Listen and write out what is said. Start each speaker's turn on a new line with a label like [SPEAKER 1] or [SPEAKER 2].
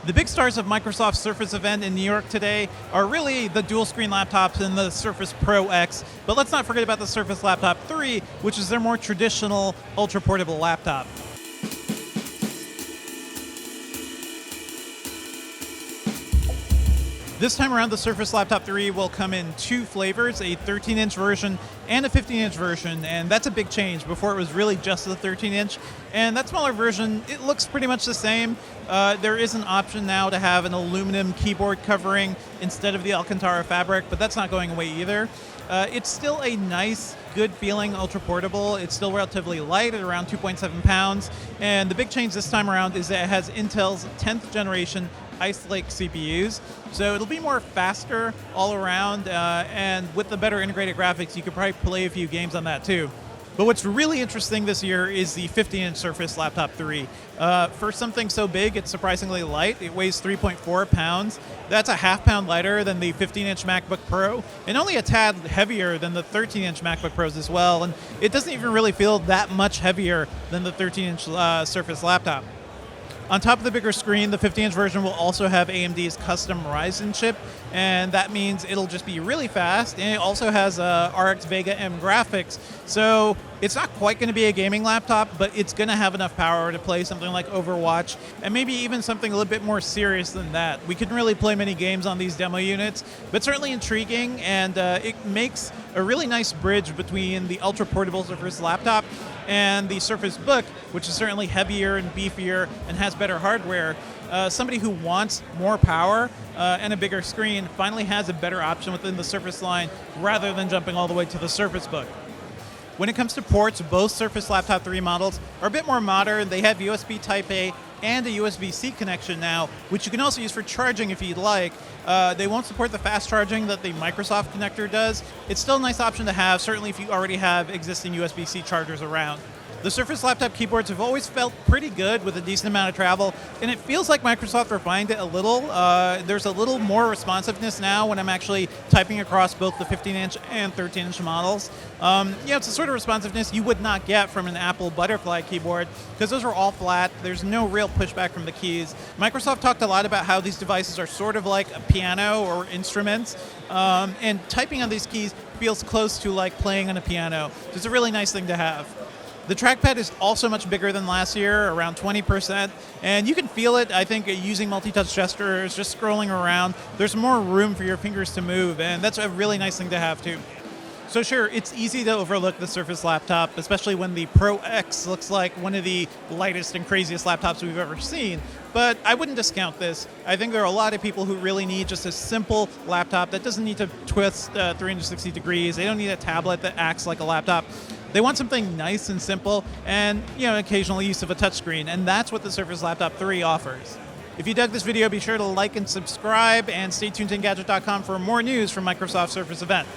[SPEAKER 1] The big stars of Microsoft's Surface event in New York today are really the dual-screen laptops and the Surface Pro X, but let's not forget about the Surface Laptop 3, which is their more traditional, ultra-portable laptop. This time around, the Surface Laptop 3 will come in two flavors, a 13-inch version and a 15-inch version, and that's a big change. Before it was really just the 13-inch, and that smaller version, it looks pretty much the same. There is an option now to have an aluminum keyboard covering instead of the Alcantara fabric, but that's not going away either. It's still a nice, good-feeling ultra-portable. It's still relatively light at around 2.7 pounds, and the big change this time around is that it has Intel's 10th generation Ice Lake CPUs, so it'll be more faster all around, and with the better integrated graphics, you could probably play a few games on that too. But what's really interesting this year is the 15-inch Surface Laptop 3. For something so big, it's surprisingly light. It weighs 3.4 pounds. That's a half-pound lighter than the 15-inch MacBook Pro, and only a tad heavier than the 13-inch MacBook Pros as well, and it doesn't even really feel that much heavier than the 13-inch Surface Laptop. On top of the bigger screen, the 15-inch version will also have AMD's custom Ryzen chip, and that means it'll just be really fast, and it also has RX Vega M graphics, so it's not quite going to be a gaming laptop, but it's going to have enough power to play something like Overwatch, and maybe even something a little bit more serious than that. We couldn't really play many games on these demo units, but certainly intriguing, and it makes a really nice bridge between the ultra-portable Surface Laptop and the Surface Book, which is certainly heavier and beefier and has better hardware. Somebody who wants more power and a bigger screen finally has a better option within the Surface line rather than jumping all the way to the Surface Book. When it comes to ports, both Surface Laptop 3 models are a bit more modern. They have USB Type-A and a USB-C connection now, which you can also use for charging if you'd like. They won't support the fast charging that the Microsoft connector does. It's still a nice option to have, certainly if you already have existing USB-C chargers around. The Surface Laptop keyboards have always felt pretty good with a decent amount of travel, and it feels like Microsoft refined it a little. There's a little more responsiveness now when I'm actually typing across both the 15-inch and 13-inch models. It's a sort of responsiveness you would not get from an Apple Butterfly keyboard, because those are all flat. There's no real pushback from the keys. Microsoft talked a lot about how these devices are sort of like a piano or instruments, and typing on these keys feels close to like playing on a piano. So it's a really nice thing to have. The trackpad is also much bigger than last year, around 20%, and you can feel it, I think, using multi-touch gestures, just scrolling around. There's more room for your fingers to move, and that's a really nice thing to have, too. So sure, it's easy to overlook the Surface Laptop, especially when the Pro X looks like one of the lightest and craziest laptops we've ever seen, but I wouldn't discount this. I think there are a lot of people who really need just a simple laptop that doesn't need to twist 360 degrees. They don't need a tablet that acts like a laptop. They want something nice and simple and, occasional use of a touchscreen, and that's what the Surface Laptop 3 offers. If you dug this video, be sure to like and subscribe, and stay tuned to Engadget.com for more news from Microsoft's Surface event.